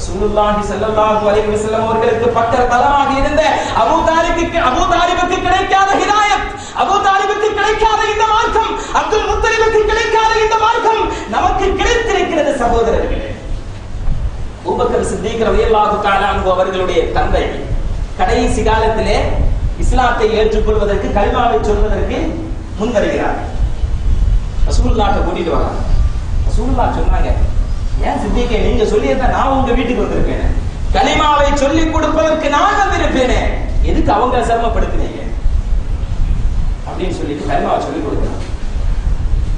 ரசூலுல்லாஹி ஸல்லல்லாஹு அலைஹி வஸல்லம் அவர்களுக்கு பக்க பலமாக இருந்த அபூ தாலிபுக்கு கிடைக்காத ஹிதாயத், அபூ தாலிபுக்கு கிடைக்காத இந்த மார்க்கம், அப்துல் முத்தலிபுக்கு கிடைக்காத இந்த மார்க்கம் நமக்கு கிடைத்திருக்கிறது சகோதரர்களே. அபூபக்கர் சித்திக் ரலியல்லாஹு தஆலா அன்ஹு அவர்களுடைய தந்தை கடைசி காலத்திலே இஸ்லாத்தை ஏற்றுக்கொள்வதற்கு கலிமாவை சொல்வதற்கு முன் வருகிறார். ரசூலுல்லாஹ்ட்ட கூட்டிட்டு வராங்க. ரசூலுல்லாஹ் சொன்னாங்க, ஏன் சித்திகே நீங்க சொல்லியிருந்தா நான் உங்க வீட்டுக்கு வந்திருப்பேன், கலிமாவை சொல்லி கொடுப்பதற்கு நான் வந்திருப்பேனே, எதுக்கு அவங்க சிரமப்படுத்தினீங்க அப்படின்னு சொல்லிட்டு கலிமாவை சொல்லி கொடுக்கிறார்.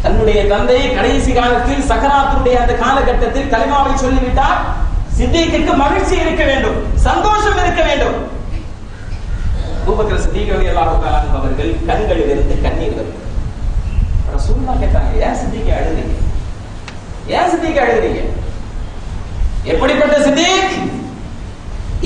தன்னுடைய தந்தை கடைசி காலத்தில் சக்கராத்துடைய அந்த காலகட்டத்தில் கலிமாவை சொல்லிவிட்டார். சித்திக்கு மகிழ்ச்சி இருக்க வேண்டும், சந்தோஷம் இருக்க வேண்டும். அபூபக்கர் சித்திக் ரலியல்லாஹு தஆலா அன்ஹு அவர்கள் கண்களிலிருந்து கண்ணீர் வருது. ரசூலுல்லாஹ் கேட்டாங்க, ஏன் சித்திகே அழுறீங்க, ஏன் சித்திக் அழுகிறீங்க? எப்படிப்பட்ட சித்திக்?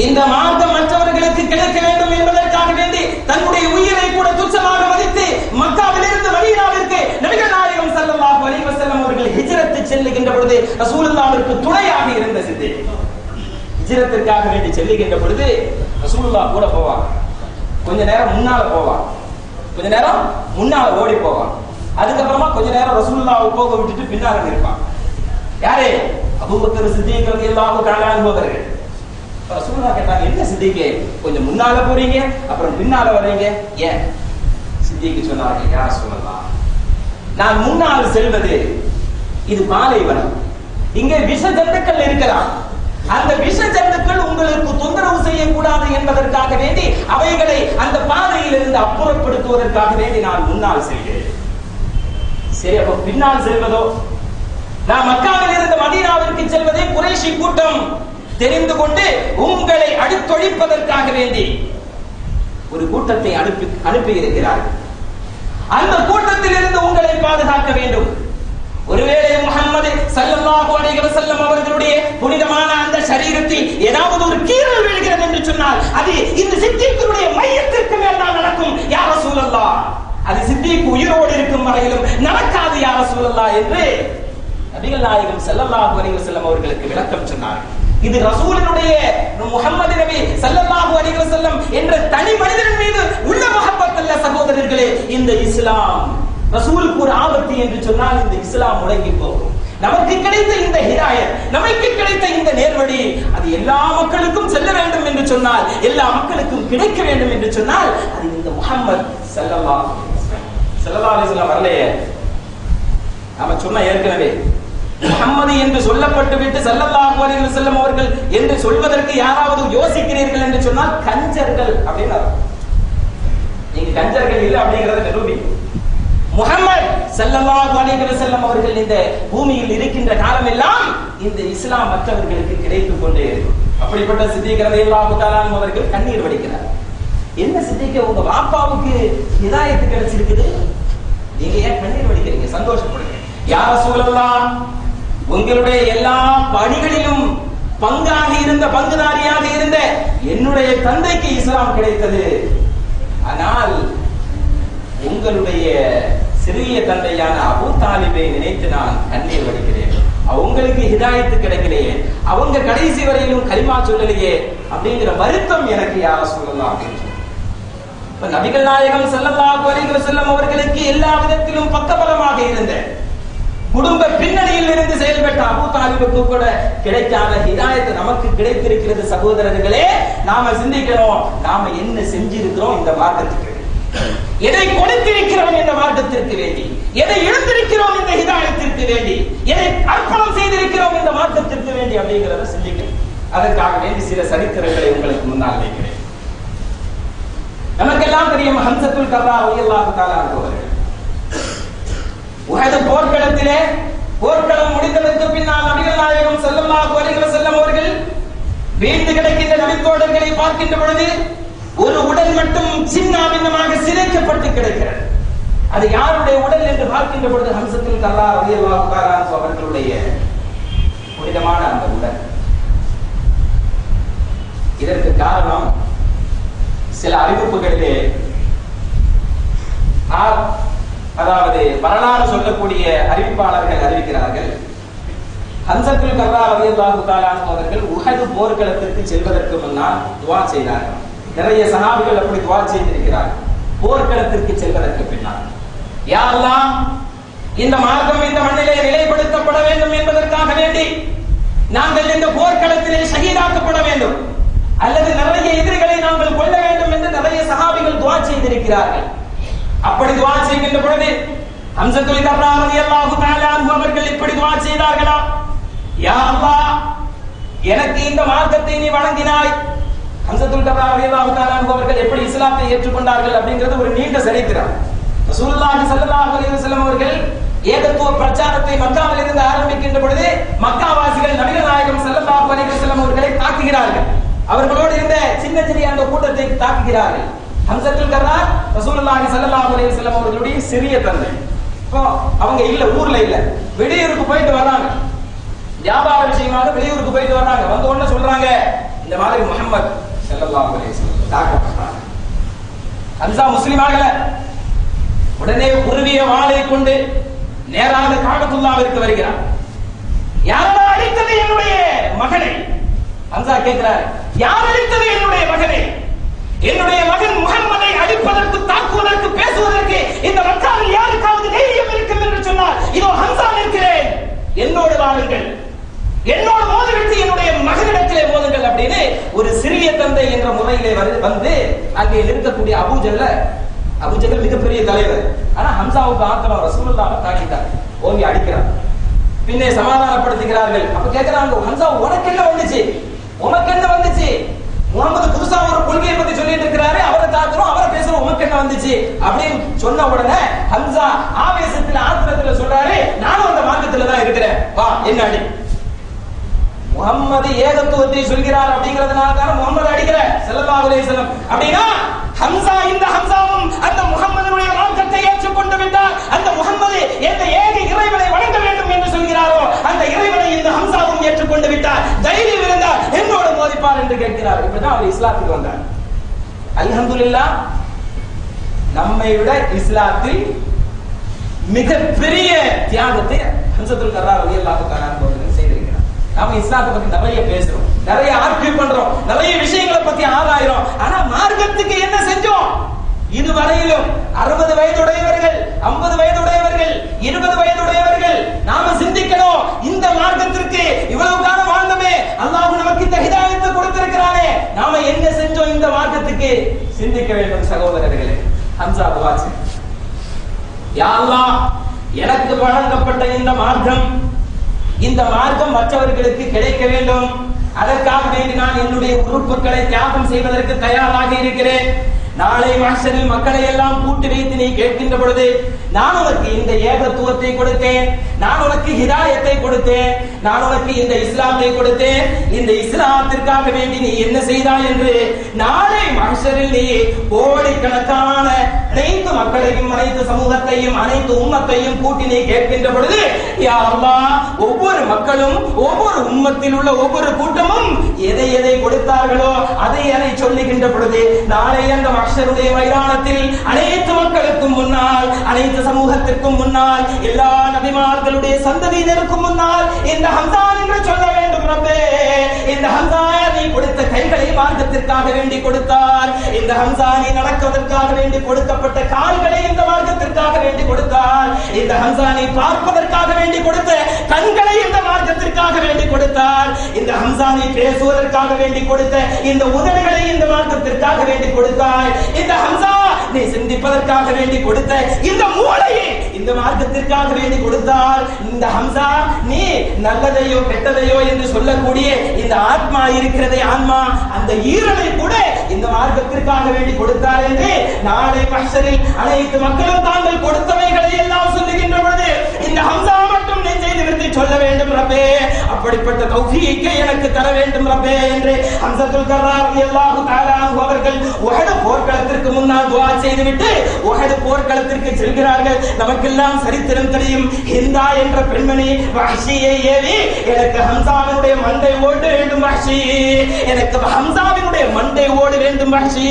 இந்த மார்க்கம் மற்றவர்களுக்கு கிடைக்க வேண்டும் என்பதற்காக வேண்டி தன்னுடைய உயிரை கூட துச்சமாக மதித்து மக்காவிலிருந்து மதீனாவிற்கு நபிகள் நாயகம் ஸல்லல்லாஹு அலைஹி வஸல்லம் அவர்கள் ஹிஜ்ரத் செல்லுகின்ற பொழுது ரசூலுல்லாஹ்விற்கு துணையாக இருந்த சித்திக். ஹிஜ்ரத்திற்காக வேண்டி செல்லுகின்ற பொழுது ரசூலுல்லாஹ் கூட போவார். கொஞ்ச நேரம் முன்னால போவார், கொஞ்ச நேரம் முன்னால ஓடி போவார். அதுக்கப்புறமா கொஞ்ச நேரம் ரசூலுல்லாஹ்வை போக விட்டுட்டு பின்னால நிற்பார். யாரே? அபூபக்கர் சித்திக் ரலியல்லாஹு தஆலா அன்ஹு அவர்கள். ரசூலுல்லாஹ் கேட்டாங்க, என்ன சித்திகே கொஞ்சம் முன்னால போறீங்க அப்புறம் பின்னால வர்றீங்க, ஏன்? சித்திக் சொன்னாங்க, யா ரசூலல்லாஹ், நான் முன்னால் செல்வது இது பாலைவனம், இங்கே விஷ ஜந்துக்கள் இருக்கலாம், அந்த விஷ ஜந்துக்கள் உங்களுக்கு தொந்தரவு செய்யக்கூடாது என்பதற்காக வேண்டி அவைகளை அந்த பாதையில் இருந்து அப்புறப்படுத்துவதற்காக வேண்டி நான் முன்னால் செல்கிறேன். சரி, அப்ப பின்னால் செல்வதோ? நான் மக்காவில் இருந்து மதீனாவிற்கு செல்வதை குறைஷி கூட்டம் தெரிந்து கொண்டு உங்களை அடித்தொழிப்பதற்காக வேண்டி ஒரு கூட்டத்தை அனுப்பி இருக்கிறார்கள். அந்த கூட்டத்தில் இருந்து உங்களை பாதுகாக்க வேண்டும். ஒருவேளை முஹம்மது ஸல்லல்லாஹு அலைஹி வஸல்லம் அவர்களுடைய புனிதமான அந்த சரீரத்தில் ஏதாவது ஒரு கீறல் விழுகிறது என்று சொன்னால் அது இந்த சித்திக்குடைய மையத்திற்கு மேல் தான் நடக்கும் யா ரசூலல்லாஹ், அது சித்திக்கு உயிரோடு இருக்கும் வரையிலும் நடக்காது யா ரசூலல்லாஹ் என்று நபிகள் நாயகம் ஸல்லல்லாஹு அலைஹி வஸல்லம் அவர்களுக்கு விளக்கம் சொன்னார்கள். இது ரசூலினுடைய முஹம்மது நபி ஸல்லல்லாஹு அலைஹி வஸல்லம் என்ற தனி மனிதன் மீது உள்ள முஹப்பத் அல்ல சகோதரர்களே. இந்த இஸ்லாம் ரசூலுக்கு ஒரு ஆபத்து என்று சொன்னால் இந்த இஸ்லாம் முடங்கி போகும். நமக்கு கிடைத்த இந்த ஹிதாயத், நமக்கு கிடைத்த இந்த நேர்வழி அது எல்லா மக்களுக்கும் செல்ல வேண்டும் என்று சொன்னால், எல்லா மக்களுக்கும் கிடைக்க வேண்டும் என்று சொன்னால் அது இந்த முஹம்மது ஸல்லல்லாஹு அலைஹி வஸல்லம் வரலையே. நாம சொன்ன ஏற்கனவே முஹம்மது என்று சொல்லப்பட்டு விட்டு ஸல்லல்லாஹு அலைஹி வஸல்லம் அவர்கள் என்று சொல்வதற்கு யாராவது யோசிக்கிறீர்கள் என்று சொன்னால் கஞ்சர்கள் அப்படின்னு நீங்க கஞ்சர்கள் இல்லை அப்படிங்கறத நிரூபி. முஹம்மது ஸல்லல்லாஹு அலைஹி வஸல்லம் அவர்கள் இந்த பூமியில் இருக்கின்ற காலமெல்லாம் இந்த இஸ்லாம் மற்றவர்களுக்கு கிடைத்துக் கொண்டே இருக்கும். அப்படிப்பட்ட சித்திக் ரலியல்லாஹு தஆலா அவர்கள் கண்ணீர் வடிக்கிறார். என்ன சித்திக், உங்க வாப்பாவுக்கு ஹிதாயத் கிடைச்சிருக்குது, நீங்க ஏன் கண்ணீர் வடிக்கிறீங்க? சந்தோஷப்படுங்க. யா ரசூலல்லாஹ், உங்களுடைய எல்லா பணிகளிலும் பங்குதாரியாக இருந்த என்னுடைய தந்தைக்கு இஸ்லாம் கிடைத்தது. ஆனால் உங்களுடைய சிறிய தந்தையான அபூ தாலிபை நினைத்து நான் கண்ணீர் வடிக்கிறேன். அவங்களுக்கு ஹிதாயத்து கிடைக்கலையே, அவங்க கடைசி வரையிலும் கலிமா சொல்லலையே அப்படிங்கிற வருத்தம் எனக்கு யா ரசூலல்லாஹ் அப்படின்னு சொன்னார். நபிகள் நாயகம் ஸல்லல்லாஹு அலைஹி வஸல்லம் அவர்களுக்கு எல்லா விதத்திலும் பக்கபலமாக இருந்த குடும்ப பின்னணியில் இருந்து செயல்பட்ட அபூ தாலிபுக்கு கூட கிடைக்காத ஹிதாயத் நமக்கு கிடைத்திருக்கிறது. சகோதரர்களே, நாம சிந்திக்கிறோம், நாம என்ன செஞ்சிருக்கிறோம் இந்த மார்க்கத்துக்கு, எதை கொடுத்திருக்கிறோம் இந்த மார்க்கத்திற்கு வேண்டி, எதை இழந்திருக்கிறோம் இந்த ஹிதாயத்திற்கு வேண்டி, எதை அர்ப்பணம் செய்திருக்கிறோம் இந்த மார்க்கத்திற்கு வேண்டி அப்படிங்கிறத சிந்திக்கிறோம். அதற்காக வேண்டி சில சரித்திரங்களை உங்களுக்கு முன்னால் வைக்கிறேன். நமக்கெல்லாம் தெரியும் ஹம்ஸத்துல் கர்ரா ரலியல்லாஹு தஆலா அன்ஹு அவர்கள் உஹது போர்க்களத்திலே போர்க்களம் முடிந்ததற்கு பின்னால் நபிகள் நாயகம் ஸல்லல்லாஹு அலைஹி வஸல்லம் அவர்கள் வீழ்ந்து கிடக்கின்ற நபித்தோழர்களை பார்க்கின்ற பொழுது ஒரு உடல் மட்டும் சின்னாபின்னமாக சிதைக்கப்பட்டு கிடக்கிறது. அது யாருடைய உடல் என்று பார்க்கின்ற பொழுது ஹம்ஸத்துல் கர்ரா ரலியல்லாஹு தஆலா அன்ஹு அவர்களுடைய புனிதமான அந்த உடல். இதற்கு காரணம் சில அறிவிப்புகளிலே, அதாவது வரலாறு சொல்லக்கூடிய அறிவிப்பாளர்கள் அறிவிக்கிறார்கள், ஹம்ஸத்துல் கர்ரா ரலியல்லாஹு தஆலா அன்ஹு அவர்கள் உஹது போர்க்களத்திற்கு செல்வதற்கு முன்னால் துஆ செய்தார்கள். நிறைய சஹாபிகள் அப்படி துஆ செய்திருக்கிறார்கள். போர்க்களத்திற்கு செல்வதற்கு பின்னால், யா அல்லாஹ், இந்த மார்க்கம் இந்த மண்ணிலே நிலைப்படுத்தப்பட வேண்டும் என்பதற்காக வேண்டி நாங்கள் இந்த போர்க்களத்திலே ஷஹீதாக்கப்பட வேண்டும், அல்லது நிறைய எதிரிகளை நாங்கள் கொள்ள வேண்டும் என்று நிறைய சஹாபிகள் துஆ செய்திருக்கிறார்கள். அப்படி துஆ செய்கின்ற பொழுது ஹம்ஸத்துல் கர்ரா ரலியல்லாஹு தஆலா அன்ஹு அவர்கள் இப்படி துஆ செய்தார்களா, யா அல்லாஹ், எனக்கு இந்த மார்க்கத்தை நீ வழங்கினாய். ஹம்ஸத்துல் கர்ரா ரலியல்லாஹு தஆலா அன்ஹு அவர்கள் எப்படி இஸ்லாத்தை ஏற்றுக்கொண்டார்கள் அப்படிங்கிறது ஒரு நீண்ட சரித்திரம். ரசூலுல்லாஹி ஸல்லல்லாஹு அலைஹி வஸல்லம் அவர்கள் ஏகத்துவ பிரச்சாரத்தை மக்காவில் இருந்து ஆரம்பிக்கின்ற பொழுது மக்காவாசிகள் நபிகள் நாயகம் ஸல்லல்லாஹு அலைஹி வஸல்லம் அவர்களை தாக்குகிறார்கள். அவர்களோடு இருந்த சின்ன சிறிய அந்த கூட்டத்தை தாக்குகிறார்கள். ஹம்ஸத்துல் கர்ரா ரசூலுல்லாஹி ஸல்லல்லாஹு அலைஹி வஸல்லம் அவர்களுடைய சிறிய தந்தை. இப்போ அவங்க இல்ல, ஊர்ல இல்ல, வெளியூருக்கு போயிட்டு வர்றாங்க. வியாபார விஷயமாக வெளியூருக்கு போயிட்டு வர்றாங்க. வந்த உடனே சொல்றாங்க, இந்த மாதிரி முஹம்மது ஸல்லல்லாஹு அலைஹி வஸல்லம் தாக்கப்பட்டாங்க. ஹம்ஸா முஸ்லிம் ஆகல. உடனே உருவிய வாளை கொண்டு நேராக காபத்துல்லாஹ்விற்கு வருகிறார். யாரா அடித்தது என்னுடைய மகனை? ஹம்ஸா கேட்கிறார், யார் அடித்தது என்னுடைய மகனை? என்னுடைய மகன் முஹம்மதை அடிப்பதற்கு, தாக்குவதற்கு, பேசுவதற்கு இந்த மக்காவில் யாருக்காவது தைரியம் இருக்கும் என்று சொன்னார், இதோ ஹம்ஸா நிற்கிறேன், என்னோடு வாருங்கள், என்னோடு மோதிவிட்டு என்னுடைய மகனிடத்திலே மோதுங்கள் அப்படின்னு ஒரு சிறிய தந்தை என்ற முறையிலே வந்து அங்கே இருக்கக்கூடிய அபூஜஹல் மிகப்பெரிய தலைவர். ஆனா ஹம்ஸாவுக்கு ஆத்திரம், ரசூலுல்லாஹ் தாக்கிட்டார், ஓங்கி அடிக்கிறார். பின்னே சமாதானப்படுத்துகிறார்கள். அப்ப கேட்கிறாங்க, ஹம்ஸா உனக்கு என்ன வந்துச்சு, உனக்கு என்ன வந்துச்சு? முகமது புதுசா ஒரு கொள்கையை பத்தி சொல்லிட்டு இருக்கிறாரு, அவரை தாக்குறோம், அவரை பேசுறோம், உனக்கு என்ன வந்துச்சு அப்படின்னு சொன்ன உடனே ஹம்ஸா ஆவேசத்துல ஆத்திரத்துல சொல்றாரு, நானும் அந்த மார்க்கத்துல தான் இருக்கிறேன், வா என்ன அடி. முகம்மது ஏகத்துவத்தை சொல்கிறார் அப்படிங்கிறதுனால தான் முகம்மது அடிக்கிற ஸல்லல்லாஹு அலைஹி வஸல்லம். அப்படின்னா ஹம்ஸா, இந்த ஹம்ஸாவும் அந்த முகம்மதுடைய மார்க்கத்தை ஏற்றுக்கொண்டு விட்டார். அந்த முகம்மது எந்த ஏக இறைவனை வணங்க வேண்டும் என்று சொல்கிறாரோ அந்த இறைவனை இந்த ஹம்ஸாவும் ஏற்றுக்கொண்டு விட்டார். தைரியம் இருந்தால் என்னோட மோதிப்பார் என்று கேட்கிறார். இப்பதான் அவர் இஸ்லாத்துக்கு வந்தார். அல்ஹம்துலில்லாஹ், நம்மை விட இஸ்லாத்தில் மிகப்பெரிய தியாகத்தை ஹம்ஸத்துல் கர்ரா ரலியல்லாஹு தஆலா அவர்கள் செய்திருக்கிறார். நாம இஸ்லாத்தை பத்தி நிறைய பேசுறோம், நிறைய ஆர்கியூ பண்றோம், நிறைய விஷயங்களை பத்தி ஆராயிரோம். ஆனா மார்க்கத்துக்கு என்ன செஞ்சோம்? இதுவரையிலும் 60 வயதுடையவர்கள், 50 வயதுடையவர்கள், 20 வயதுடையவர்கள் நாம சிந்திக்கணும், இந்த மார்க்கத்திற்கு இவ்வளவு காலம் வாழ்ந்தமே, அல்லாஹ் நமக்கு இந்த ஹிதாயத்தை கொடுத்திருக்கிறானே, நாம என்ன செஞ்சோம் இந்த மார்க்கத்துக்கு? சிந்திக்க வேண்டும் சகோதரர்களே. ஹம்ஸா துஆ, யா அல்லாஹ், எனக்கு வழங்கப்பட்ட இந்த மார்க்கம் மற்றவர்களுக்கு கிடைக்க வேண்டும். அதற்காக வேண்டி நான் என்னுடைய உறுப்புகளை தியாகம் செய்வதற்கு தயாராக இருக்கிறேன். நாளை மஹ்ஷரில் மக்களை எல்லாம் கூட்டி வைத்து நீ கேட்கின்ற பொழுது, நான் உனக்கு இந்த ஏகத்துவத்தை கொடுத்தேன், நான் உனக்கு ஹிதாயத்தை கொடுத்தேன், நான் உனக்கு இந்த இஸ்லாத்தை கொடுத்தேன், இந்த இஸ்லாத்திற்காக வேண்டி நீ என்ன செய்தாய் என்று நாளை மஹ்ஷரில் நீ கோடிக்கணக்கான அனைத்து மக்களையும், அனைத்து சமூகத்தையும், அனைத்து உம்மத்தையும் கூட்டி நீ கேட்கின்ற பொழுது, யா அல்லாஹ், ஒவ்வொரு மக்களும், ஒவ்வொரு உம்மத்தில் உள்ள ஒவ்வொரு கூட்டமும் எதை எதை கொடுத்தார்களோ அதை சொல்லுகின்ற பொழுது, நாளை அந்த மஹ்ஷருடைய மைதானத்தில் அனைத்து மக்களுக்கும் முன்னால், அனைத்து சமூகத்திற்கும் முன்னால், எல்லா நபிமார்களுடைய சந்ததியினருக்கும் முன்னால் இந்த ஹம்ஸா என்று சொல்ல வேண்டும், ரப்பே, இந்த ஹம்ஸா நீ கொடுத்த கைகளை மார்க்கத்திற்காக வேண்டி கொடுத்தார், இந்த ஹம்ஸா நீ நடப்பதற்காக வேண்டி கொடுக்கப்பட்ட கால்களை இந்த மார்க்கத்திற்காக வேண்டி கொடுத்தார், இந்த ஹம்ஸா நீ பார்ப்பதற்காக வேண்டி கொடுத்த கண்களை இந்த மார்க்கத்திற்காக வேண்டி கொடுத்தார், இந்த ஹம்ஸா நீ பேசுவதற்காக வேண்டி கொடுத்த இந்த உதடுகளை இந்த மார்க்கத்திற்காக வேண்டி கொடுத்தார், இந்த ஹம்ஸா நீ சிந்திப்பதற்காக வேண்டி கொடுத்த இந்த மூளையை இந்த மார்க்கத்திற்காக வேண்டி கொடுத்தார், இந்த ஹம்ஸா நீ நல்லதையோ கெட்டதையோ என்று சொல்லக்கூடிய இந்த ஆத்மா இருக்கிறதே, ஆன்மா, அந்த ஈரலை கூட இந்த மார்க்கத்திற்காக வேண்டி கொடுத்தார் என்று நாளை மஹ்ஷரில் அனைத்து மக்களும் தாங்கள் கொடுத்தவைகளை எல்லாம் சொல்லுகின்ற பொழுது இந்த ஹம்ஸா மட்டும் நெஞ்சை நிமிர்த்தி சொல்ல வேண்டும், ரப்பே, அப்படிப்பட்ட தௌஃபீக்கை எனக்கு தர வேண்டும் ரப்பே என்று ஹம்ஸத்துல் கர்ரா ரலியல்லாஹு தஆலா அன்ஹு அவர்கள் உஹது போர்க்களத்திற்கு முன்னால் துஆ செய்துவிட்டு உஹது போர்க்களத்திற்கு செல்கிறார்கள். நமக்கெல்லாம் சரித்திரம் தெரியும். ஹிந்தா என்ற பெண்மணி வஹ்ஷியை ஏவி எனக்கு ஹம்ஸாவினுடைய மண்டை ஓட்ட வேண்டும், வஹ்ஷி வஹ்ஷி, எனக்கு ஹம்சாவினுடைய மண்டை ஓடு வேண்டும் வஹ்ஷி.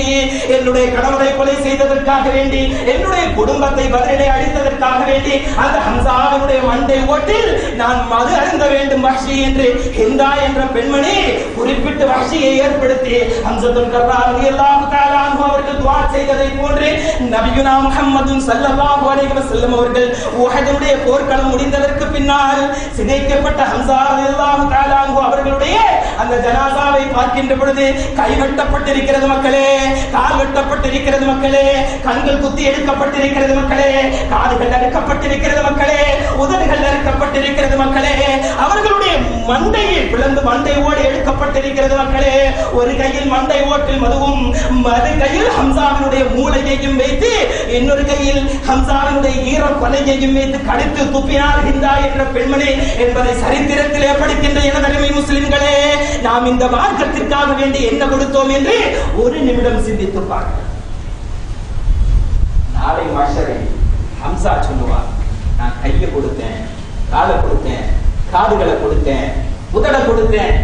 என்னுடைய கணவரை கொலை செய்ததற்காக வேண்டி, என்னுடைய குடும்பத்தை பதிலே அடித்ததற்காக வேண்டி அந்த ஹம்சாவினுடைய மண்டை ஓட்டில் நான் மது அருந்த வேண்டும் வஹ்ஷி என்று ஹிந்தா என்ற பெண்மணி குறிப்பிட்டு வஹ்ஷியை ஏற்படுத்தி ஹம்ஸத்துல் கர்ரார் ரலியல்லாஹு தஆலா அன்ஹு அவர்கள் துஆ செய்ததை போன்று நபியுனா முஹம்மது ஸல்லல்லாஹு அலைஹி வஸல்லம் அவர்கள் உஹதுடைய போர்க்களம் முடிந்ததற்கு பின்னால் சிதைக்கப்பட்ட ஹம்ஸா ரலியல்லாஹு தஆலா அன்ஹு அவர்களுடைய அந்த ஜனாசாவை பார்க்கின்ற பொழுது கை வெட்டப்பட்டிருக்கிறது மக்களே, கால் வெட்டப்பட்டிருக்கிறது மக்களே, கண்கள் குத்தி எடுக்கப்பட்டிருக்கிறது மக்களே, காதுகள் அறுக்கப்பட்டிருக்கிறது மக்களே, உதடுகள் அறுக்கப்பட்டிருக்கிறது மக்களே, அவர்களுடைய மண்டையில் பிளந்து மண்டை ஓடு எடுக்கப்பட்டிருக்கிறது மக்களே. ஒரு கையில் மண்டை ஓட்டில் மதுவும், மறு கையில் ஹம்சாவினுடைய மூளையையும் வைத்து, இன்னொரு கையில் ஹம்சாவினுடைய ஈர கொலையையும் வைத்து கடித்து துப்பினார் ஹிந்தா என்ற பெண்மணி என்பதை சரித்திரத்திலே படிக்கின்ற எனதருமை முஸ்லிம்களே, நாம் இந்த மார்க்கத்திற்காக வேண்டி என்ன கொடுத்தோம் என்று ஒரு நிமிடம் சிந்தித்து பாருங்கள். நாளை மஹ்ஷரை ஹம்சா சொல்லுவார், நான் கையை கொடுத்தேன், காலை கொடுத்தேன், காதுகளை கொடுத்தேன், உதட கொடுத்தேன்,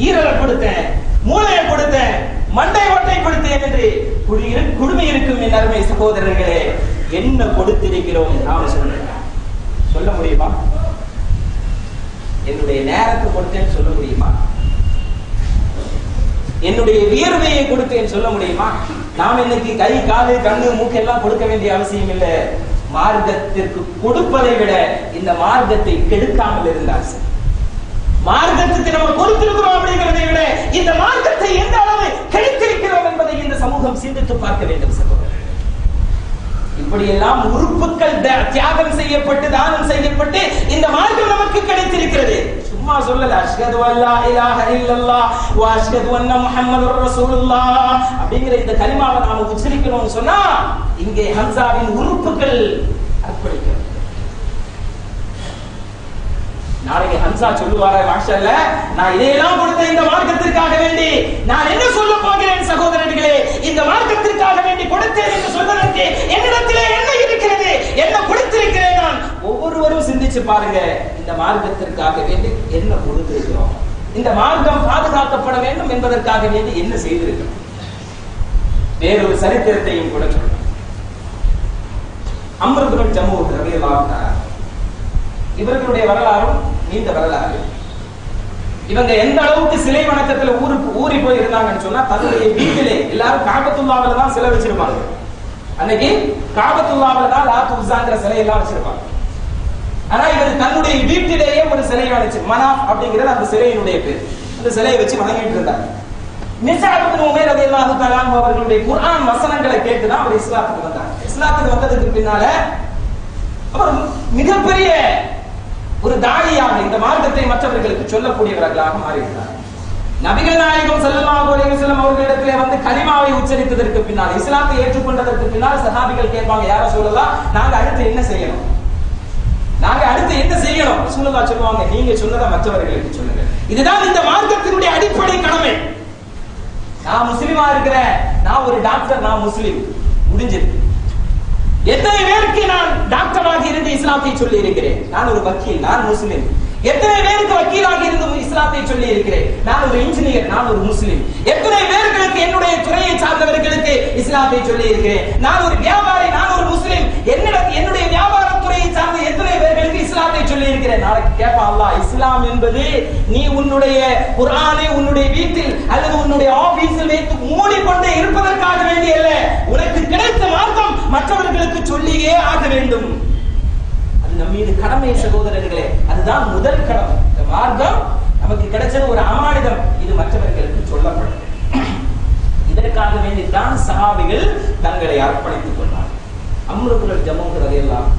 ஈரலை கொடுத்தேன், மூளையை கொடுத்தேன், மண்டை ஓட்டை கொடுத்தேன் என்று குடுமி இருக்கும் என் அருமை சகோதரர்களே, என்ன கொடுத்திருக்கிறோம் நாம் சொல்ல முடியுமா? என்னுடைய நேரத்தை கொடுத்தேன்னு சொல்ல முடியுமா? என்னுடைய வியர்வையை கொடுத்தேன்னு சொல்ல முடியுமா? நாம் இன்னைக்கு கை, காது, கண்ணு, மூக்கு எல்லாம் கொடுக்க வேண்டிய அவசியம் இல்லை. மார்க்கத்திற்கு கொடுப்பதை விட இந்த மார்க்கத்தை கெடுக்காமல் இருந்தார். மார்க்கத்துக்கு நம்ம கொடுத்திருக்கிறோம் அப்படிங்கிறதை விட இந்த மார்க்கத்தை எந்த அளவு கெடுத்திருக்கிறோம் என்பதை இந்த சமூகம் சிந்தித்து பார்க்க வேண்டும் சகோதரர். இப்படியெல்லாம் உறுப்புகள் தியாகம் செய்யப்பட்டு, தானம் செய்யப்பட்டு இந்த மார்க்கம் நமக்கு கிடைத்திருக்கிறது. சும்மா சொல்லல அஷ்ஹது அல்லா இலாஹ இல்லல்லாஹ் வ அஷ்ஹது அன்ன முஹம்மதுர் ரசூலுல்லாஹ் அப்படிங்கிற இந்த கலிமாவை நாம உச்சரிக்கணும்னு சொன்னா இங்கே ஹம்சாவின் உறுப்புகள் அர்ப்பணிக்கிறது. நாளைக்கு ஹம்சா சொல்லுவாரா, மாஷாஅல்லாஹ் நான் இதையெல்லாம் கொடுத்த இந்த மார்க்கத்திற்காக வேண்டி நான் என்ன சொல்ல போகிறேன் சகோதரர்களே, இந்த மார்க்கத்திற்காக வேண்டி கொடுத்தேன் என்று சொல்வதற்கு என்னிடத்திலே என்ன இருக்கிறது, என்ன கொடுத்திருக்கிறேன் நான்? ஒவ்வொருவரும் சிந்திச்சு பாருங்க, இந்த மார்க்கத்திற்காக வேண்டி என்ன கொடுத்திருக்கிறோம், இந்த மார்க்கம் பாதுகாக்கப்பட வேண்டும் என்பதற்காக வேண்டி என்ன செய்திருக்கிறோம். வேறொரு சரித்திரத்தையும் கூட சொல்றேன். அம்ர் இப்னு ஜமூஹ் ரலியல்லாஹு தஆலா, இவர்களுடைய வரலாறும் நீண்ட வரலாறு. இவங்க எந்த அளவுக்கு சிலை வணக்கத்துல ஊறி போய் இருந்தாங்கன்னு சொன்னா, தன்னுடைய வீட்டிலே எல்லாரும் காபத்துல்லாவில தான் சிலை வச்சிருப்பாங்க. அன்னைக்கு காபத்துல்லாவில தான் லாத் உஸ்ஸாங்கிற சிலை எல்லாம் வச்சிருப்பாங்க. ஆனா இவர் தன்னுடைய வீட்டிலேயே ஒரு சிலையை வச்சு, மனாஃப் அப்படிங்கிறது அந்த சிலையினுடைய பேர், அந்த சிலையை வச்சு வணங்கிட்டு இருந்தாங்க. மிஸ்அப் இப்னு உமைர் ரலியல்லாஹு தஆலா அவர்களுடைய குர்ஆன் வசனங்களை கேட்டுதான் அவர் இஸ்லாத்துக்கு வந்தார். இஸ்லாத்துக்கு வந்ததுக்கு பின்னால அவர் மிகப்பெரிய ஒரு தாயியாக இந்த மார்க்கத்தை மற்றவர்களுக்கு சொல்லக்கூடியவர்களாக மாறிவிட்டார். நபிகள் நாயகம் ஸல்லல்லாஹு அலைஹி வஸல்லம் அவர்களிடத்திலே வந்து கலிமாவை உச்சரித்ததற்கு பின்னால், இஸ்லாத்தை ஏற்றுக்கொண்டதற்கு பின்னால் சஹாபிகள் கேட்பாங்க, யார சொல்லலாம், நாங்க அடுத்து என்ன செய்யணும், நாங்க அடுத்து என்ன செய்யணும்? ரசூலுல்லாஹ் சொல்லுவாங்க, நீங்க சொன்னதை மற்றவர்களுக்கு சொல்லுங்க. இதுதான் இந்த மார்க்கத்தினுடைய அடிப்படை கடமை. நான் முஸ்லிமா இருக்கிறேன், நான் ஒரு டாக்டர், நான் முஸ்லிம், முடிஞ்சது. எத்தனை பேருக்கு நான் டாக்டராக இருந்து இஸ்லாத்தை சொல்லி இருக்கிறேன், நான் ஒரு வக்கீல், நான் முஸ்லிம். எத்தனை பேருக்கு வக்கீலாக இருந்து இஸ்லாத்தை சொல்லி இருக்கிறேன், நான் ஒரு இன்ஜினியர், நான் ஒரு முஸ்லிம். எத்தனை பேர்களுக்கு என்னுடைய துறையை சார்ந்தவர்களுக்கு இஸ்லாத்தை சொல்லி இருக்கிறேன், நான் ஒரு வியாபாரி, நான் ஒரு முஸ்லிம். என்னுடைய வியாபார துறையை சார்ந்த எத்தனை பேர்களுக்கு இஸ்லாத்தை சொல்லி இருக்கிறேன். நாளைக்கு கேட்பான் அல்லாஹ், இஸ்லாம் என்பது நீ உன்னுடைய குர்ஆனை உன்னுடைய வீட்டில் அல்லது உன்னுடைய ஆபீஸில் வைத்து மூடிக்கொண்டே இருப்பதற்காக வேண்டிய அல்ல, உனக்கு கிடைத்த மார்க்கம் மற்றவர்களுக்கு சொல்லியே ஆக வேண்டும். நம் மீது கடமை சகோதரர்களே, அதுதான் முதல் கடமை. இந்த மார்க்கம் நமக்கு கிடைச்சது ஒரு அமானிதம், இது மற்றவர்களுக்கு சொல்லப்படும். இதற்காக வேண்டித்தான் சஹாபிகள் தங்களை அர்ப்பணித்துக் கொண்டார்கள். அம்ர் இப்னு ஜமூஹ் ரலியல்லாஹு